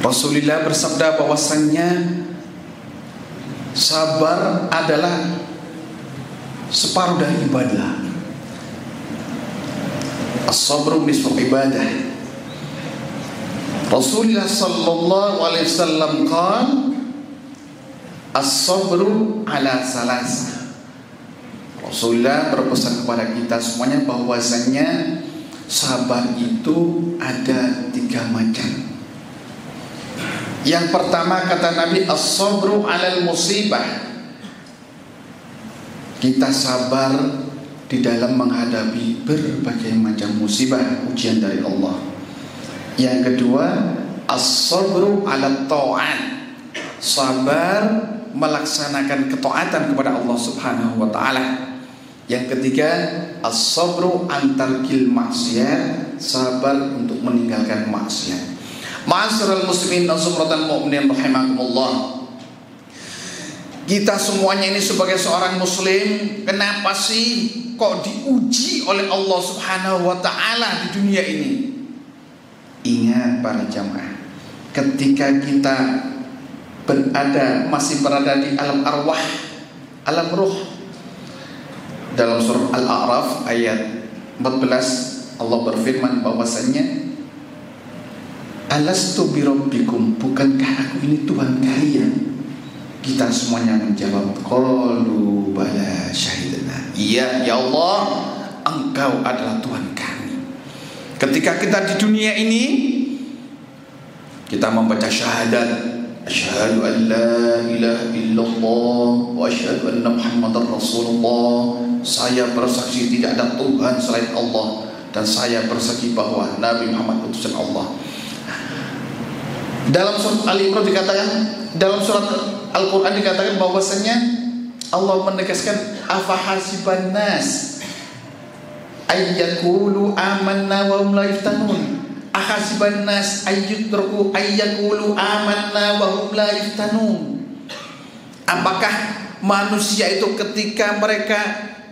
Rasulullah bersabda bahwasannya sabar adalah separuh dari ibadah. As-sabru nisfu ibadah. Rasulullah sallallahu alaihi wasallam qala as-sabru ala salasa. Rasulullah berpesan kepada kita semuanya bahwasanya sabar itu ada 3 macam. Yang pertama kata Nabi, as-sabru alal musibah. Kita sabar di dalam menghadapi berbagai macam musibah, ujian dari Allah. Yang kedua, as-sabru ala ta'at. Sabar melaksanakan ketaatan kepada Allah Subhanahu wa taala. Yang ketiga, as-sabru an tarkil maksiat. Sabar untuk meninggalkan maksiat. Ma'asyiral muslimin dan sumratan mu'minin rahimakumullah. Kita semuanya ini sebagai seorang muslim, kenapa sih kok diuji oleh Allah Subhanahu wa taala di dunia ini? Ingat para jamaah, ketika kita masih berada di alam arwah, alam ruh, dalam surah Al-A'raf ayat 14 Allah berfirman bahwasanya alastu birabbikum, bukankah aku ini Tuhan kalian? Kita semuanya menjawab qalu bala syahidna. Iya ya Allah, Engkau adalah Tuhan kami. Ketika kita di dunia ini, kita membaca syahadat, asyhadu an la ilaha illallah wa asyhadu anna muhammadar rasulullah. Saya bersaksi tidak ada Tuhan selain Allah, dan saya bersaksi bahwa Nabi Muhammad utusan Allah. Dalam surat Al-Imran dikatakan, dalam surat Al-Quran dikatakan bahwasanya Allah menegaskan afahasiban nas ayyakulu amanna wa hum la yuftanun. Ahasiban nas ayyutraku ayyakulu amanna wa hum la yuftanun. Apakah manusia itu ketika mereka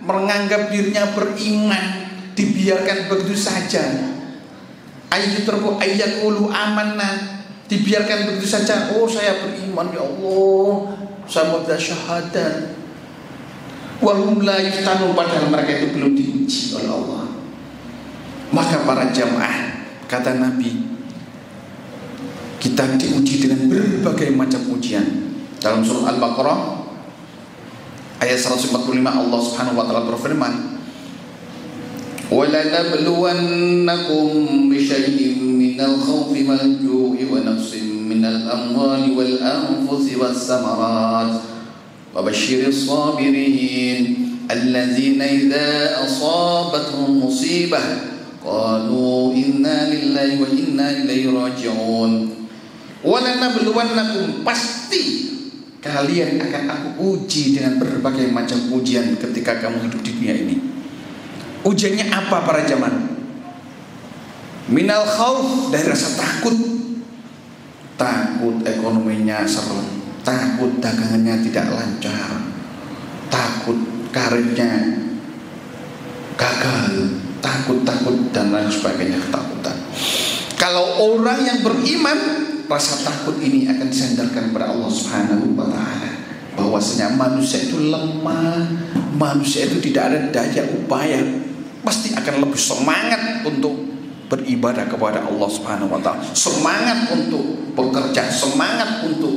menganggap dirinya beriman dibiarkan begitu saja? Ayyutraku ayyakulu amanna, dibiarkan begitu saja. Oh, saya beriman ya Allah, saya membaca syahadat. Wa hum la yuftanun, padahal mereka itu belum diuji oleh Allah. Maka para jamaah, kata Nabi, kita diuji dengan berbagai macam ujian. Dalam surah Al-Baqarah ayat 145 Allah Subhanahu wa taala berfirman, وَلَنَبْلُوَنَّكُمْ بِشَيْءٍ مِّنَ الْخَوْفِ وَالْجُوعِ وَنَقْصٍ مِّنَ الْأَمْوَالِ وَالْأَنفُسِ وَالثَّمَرَاتِ وَبَشِّرِ الصَّابِرِينَ الَّذِينَ إِذَا أَصَابَتْهُمْ مُصِيبَةٌ قَالُوا إِنَّا لِلَّهِ وَإِنَّا إِلَيْهِ رَاجِعُونَ. وَلَنَبْلُوَنَّكُمْ, pasti kalian akan aku uji dengan berbagai macam ujian ketika kamu hidup di dunia ini. Ujiannya apa para jamaah? Minal khauf, dari rasa takut. Takut ekonominya seret, takut dagangannya tidak lancar, takut karirnya gagal, takut dan lain sebagainya, ketakutan. Kalau orang yang beriman, rasa takut ini akan disandarkan kepada Allah Subhanahu wa taala, bahwasanya manusia itu lemah, manusia itu tidak ada daya upaya, pasti akan lebih semangat untuk beribadah kepada Allah Subhanahu wa taala, semangat untuk bekerja, semangat untuk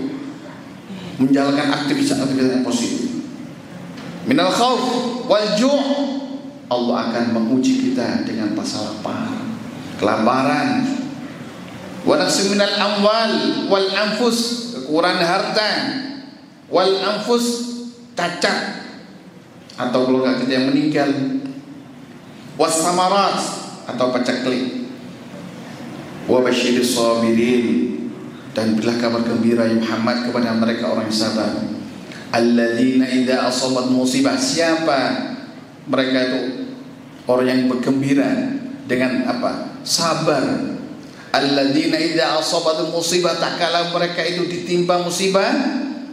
menjalankan aktivitas yang positif. Minal khauf wal ju', Allah akan menguji kita dengan rasa lapar, kelaparan. Wa naqsim minal amwal wal anfus, kekurangan harta, wal anfus, cacat atau keluarga kita yang meninggal, wasamarat atau pacaklik, wa basyiris sabirin, dan berilah kabar gembira ya Muhammad kepada mereka orang yang sabar. Alladzina idza asabat musibah, siapa mereka itu? Orang yang bergembira dengan apa? Sabar. Alladzina idza asabat musibah, tak kala mereka itu ditimpa musibah,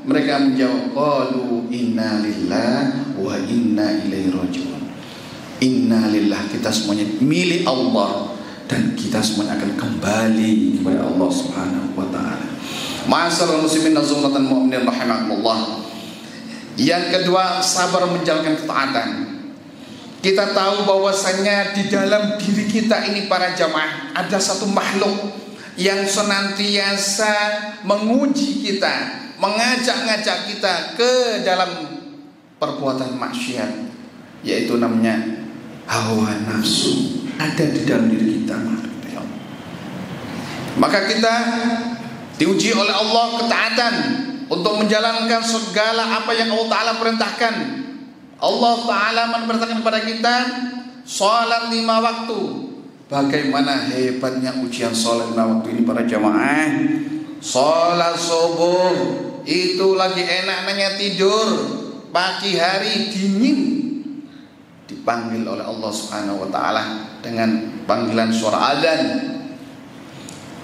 mereka menjawab qalu inna lillahi wa inna ilaihi raji'un. Inna lillah, kita semuanya milik Allah dan kita semuanya akan kembali kepada Allah Subhanahu wa taala. Ma'asyiral muslimin nazumatan mu'minin rahimakumullah. Yang kedua, sabar menjalankan ketaatan. Kita tahu bahwasanya di dalam diri kita ini para jamaah ada satu makhluk yang senantiasa menguji kita, mengajak-ngajak kita ke dalam perbuatan maksiat, yaitu namanya hawa nafsu. Ada di dalam diri kita. Maka kita diuji oleh Allah ketaatan untuk menjalankan segala apa yang Allah Ta'ala perintahkan. Allah Ta'ala memerintahkan kepada kita sholat 5 waktu. Bagaimana hebatnya ujian sholat 5 waktu ini para jamaah. Sholat subuh itu lagi enaknya tidur, pagi hari dingin, dipanggil oleh Allah Subhanahu wa Ta'ala dengan panggilan suara adzan.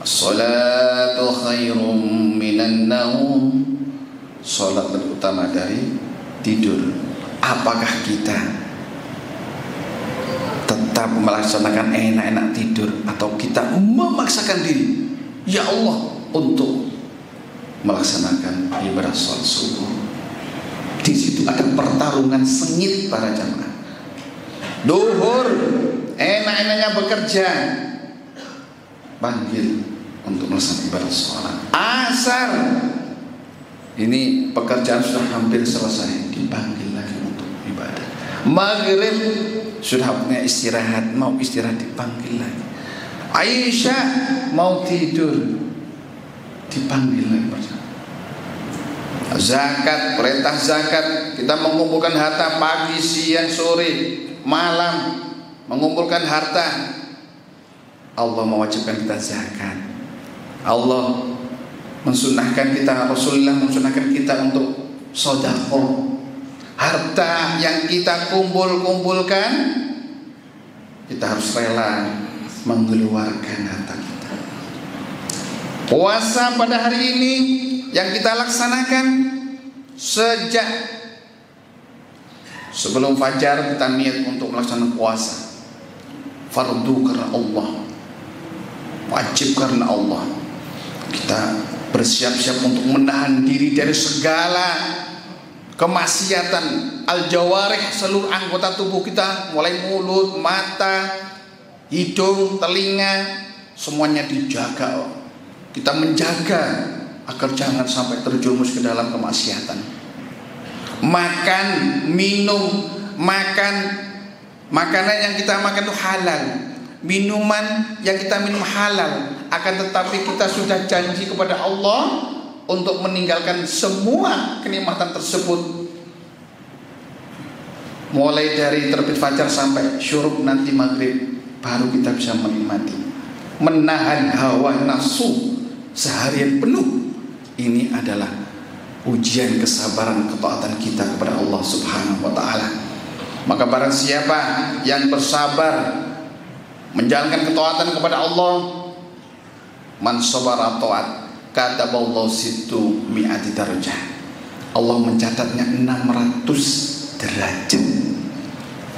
As-salatu khairum minan naum. Salat lebih utama dari tidur. Apakah kita tetap melaksanakan enak-enak tidur, atau kita memaksakan diri, ya Allah, untuk melaksanakan ibadah salat subuh? Di situ ada pertarungan sengit para jamaah. Duhur enak-enaknya bekerja, panggil untuk melaksanakan ibadah sholat. Asar ini pekerjaan sudah hampir selesai, dipanggil lagi untuk ibadah. Maghrib sudah punya istirahat, mau istirahat dipanggil lagi. Aisyah mau tidur, dipanggil lagi. Zakat, perintah zakat, kita mengumpulkan harta pagi, siang, sore, malam, mengumpulkan harta. Allah mewajibkan kita zakat. Allah mensunahkan kita, Rasulullah mensunahkan kita untuk sedekah. Harta yang kita kumpulkan, kita harus rela mengeluarkan harta kita. Puasa pada hari ini yang kita laksanakan sejak sebelum fajar, kita niat untuk melaksanakan puasa. Fardu karena Allah, wajib karena Allah. Kita bersiap-siap untuk menahan diri dari segala kemaksiatan al-jawarih, seluruh anggota tubuh kita, mulai mulut, mata, hidung, telinga, semuanya dijaga. Kita menjaga agar jangan sampai terjerumus ke dalam kemaksiatan. Makan, minum, makanan yang kita makan itu halal, minuman yang kita minum halal. Akan tetapi kita sudah janji kepada Allah untuk meninggalkan semua kenikmatan tersebut, mulai dari terbit fajar sampai syuruk nanti maghrib, baru kita bisa menikmati. Menahan hawa nafsu seharian penuh, ini adalah ujian kesabaran ketaatan kita kepada Allah Subhanahu wa Ta'ala. Maka barang siapa yang bersabar menjalankan ketaatan kepada Allah, man sabara taat kataballahu situ mi'ati darajah. Allah mencatatnya 600 derajat.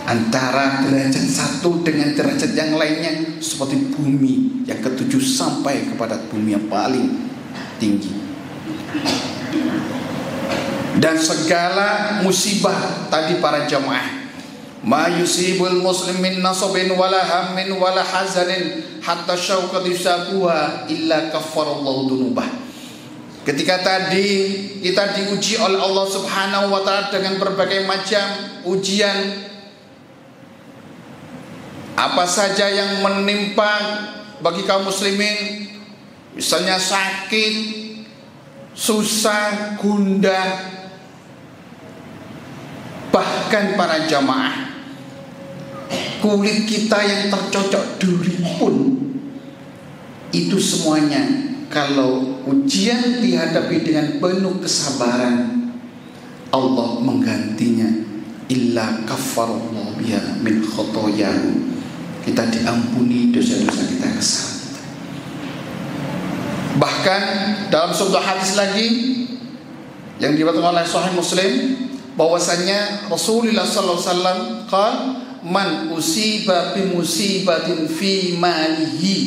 Antara derajat satu dengan derajat yang lainnya seperti bumi yang ketujuh sampai kepada bumi yang paling tinggi. Dan segala musibah tadi para jamaah, ma yusibul muslimin nasabin wala hammin wala hazanin hatta syauqat yusaquha illa kaffarallahu dunubah. Ketika tadi kita diuji oleh Allah Subhanahu wa Ta'ala dengan berbagai macam ujian, apa saja yang menimpa bagi kaum muslimin, misalnya sakit, susah, gundah, bahkan para jamaah, kulit kita yang tercocok duri pun, itu semuanya kalau ujian dihadapi dengan penuh kesabaran, Allah menggantinya illa kaffarallahu biha min khotoyahu. Kita diampuni dosa-dosa kita, kesalahan kita. Bahkan dalam sebuah hadis lagi yang diriwayatkan oleh Sahih Muslim, bahwasanya Rasulullah sallallahu alaihi wasallam qala man usiba bi musibatin fi malihi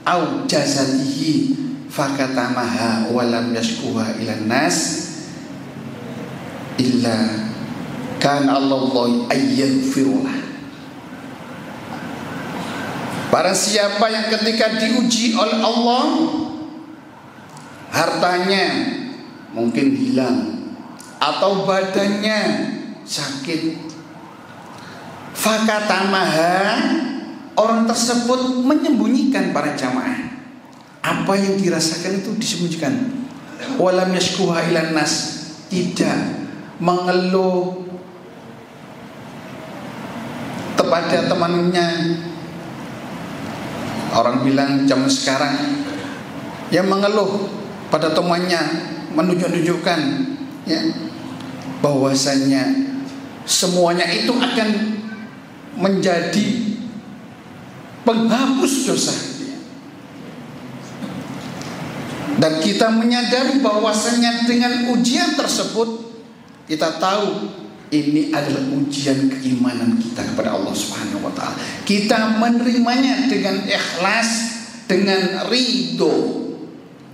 au jasadihi fakatamaha wa lam yashkuha ilan nas illa kana Allahu ayyaghfirullah. Barang siapa yang ketika diuji oleh Allah hartanya mungkin hilang atau badannya sakit, fakatamaha, orang tersebut menyembunyikan para jamaah. Apa yang dirasakan itu disembunyikan. Walam yashkuha ilan nas, tidak mengeluh kepada temannya. Orang bilang zaman sekarang yang mengeluh pada temannya, menunjukkan ya bahwasanya semuanya itu akan menjadi penghapus dosa. Dan kita menyadari bahwasanya dengan ujian tersebut kita tahu ini adalah ujian keimanan kita kepada Allah Subhanahu wa taala. Kita menerimanya dengan ikhlas, dengan ridho,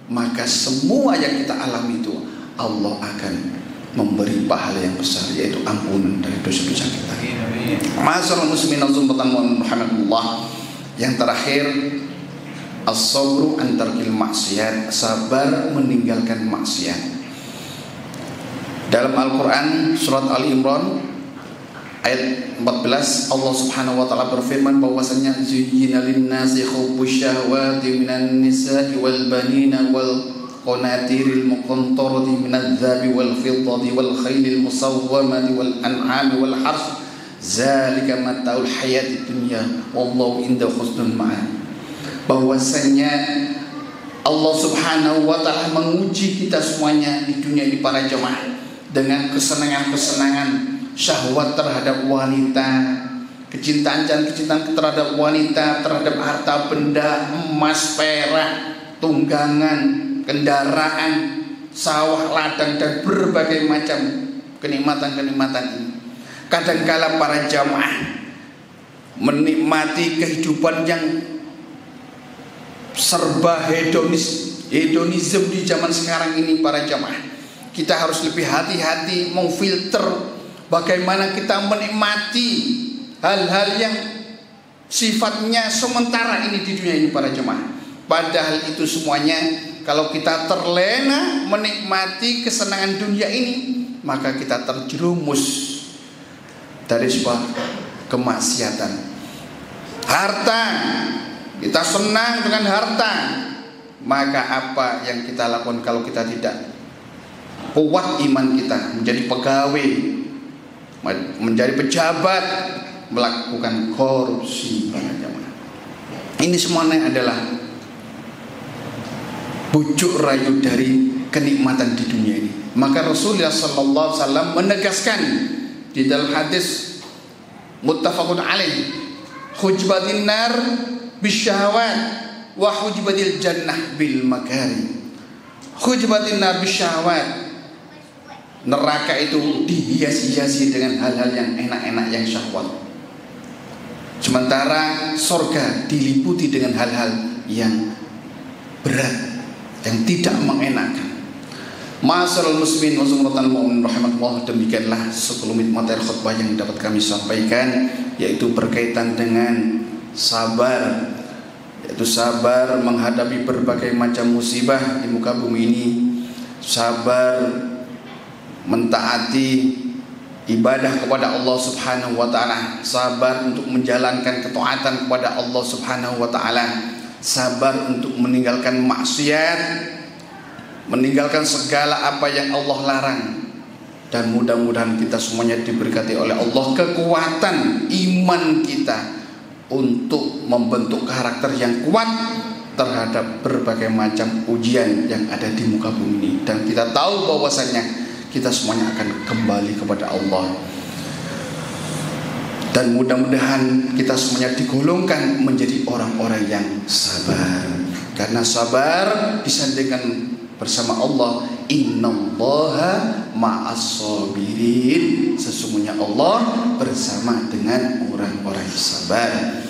maka semua yang kita alami itu Allah akan memberi pahala yang besar, yaitu ampunan dari dosa-dosa kita. Ma'asyiral muslimin rahimakumullah. Yang terakhir, as-sabru an tarkil maksiat, sabar meninggalkan maksiat. Dalam Al-Quran surat Al-Imran ayat 14, Allah Subhanahu wa taala berfirman bahwasanya zuyyina lin-nasi hubbus syahwati minan nisa'i wal banina wal qanatiril muqantarati minadh-dhahabi wal fiddati wal khaylil musawwamati wal an'ami wal harth zalika mata'ul hayatid dunya wallahu indahu husnul ma'ab. Bahwasanya Allah Subhanahu wa taala menguji kita semuanya di dunia ini para jemaah dengan kesenangan-kesenangan syahwat terhadap wanita, kecintaan terhadap wanita, terhadap harta benda, emas, perak, tunggangan, kendaraan, sawah, ladang, dan berbagai macam kenikmatan-kenikmatan ini. Kadangkala para jamaah menikmati kehidupan yang serba hedonisme di zaman sekarang ini para jamaah. Kita harus lebih hati-hati memfilter bagaimana kita menikmati hal-hal yang sifatnya sementara ini di dunia ini para jemaah. Padahal itu semuanya kalau kita terlena menikmati kesenangan dunia ini, maka kita terjerumus dari sebuah kemaksiatan. Harta, kita senang dengan harta, maka apa yang kita lakukan kalau kita tidak kuat iman kita, menjadi pegawai, menjadi pejabat, melakukan korupsi para jamaah. Ini semuanya adalah bujuk rayu dari kenikmatan di dunia ini. Maka Rasulullah sallallahu alaihi wasallam menegaskan di dalam hadis muttafaqun alaih, hujbatin nar bisyahawat wa hujbatil jannah bil makari. Hujbatin nar bisyahawat, neraka itu dihias-hiasi dengan hal-hal yang enak-enak, yang syahwat. Sementara surga diliputi dengan hal-hal yang berat, yang tidak mengenakan. Ma'asyiral muslimin wa rahimakumullah, demikianlah sekelumit materi khutbah yang dapat kami sampaikan, yaitu berkaitan dengan sabar, yaitu sabar menghadapi berbagai macam musibah di muka bumi ini, sabar mentaati ibadah kepada Allah Subhanahu wa taala, sabar untuk menjalankan ketaatan kepada Allah Subhanahu wa taala, sabar untuk meninggalkan maksiat, meninggalkan segala apa yang Allah larang. Dan mudah-mudahan kita semuanya diberkati oleh Allah kekuatan iman kita untuk membentuk karakter yang kuat terhadap berbagai macam ujian yang ada di muka bumi ini. Dan kita tahu bahwasanya kita semuanya akan kembali kepada Allah. Dan mudah-mudahan kita semuanya digolongkan menjadi orang-orang yang sabar. Karena sabar disandingkan bersama Allah, innallaha ma'as-sabirin, sesungguhnya Allah bersama dengan orang-orang sabar.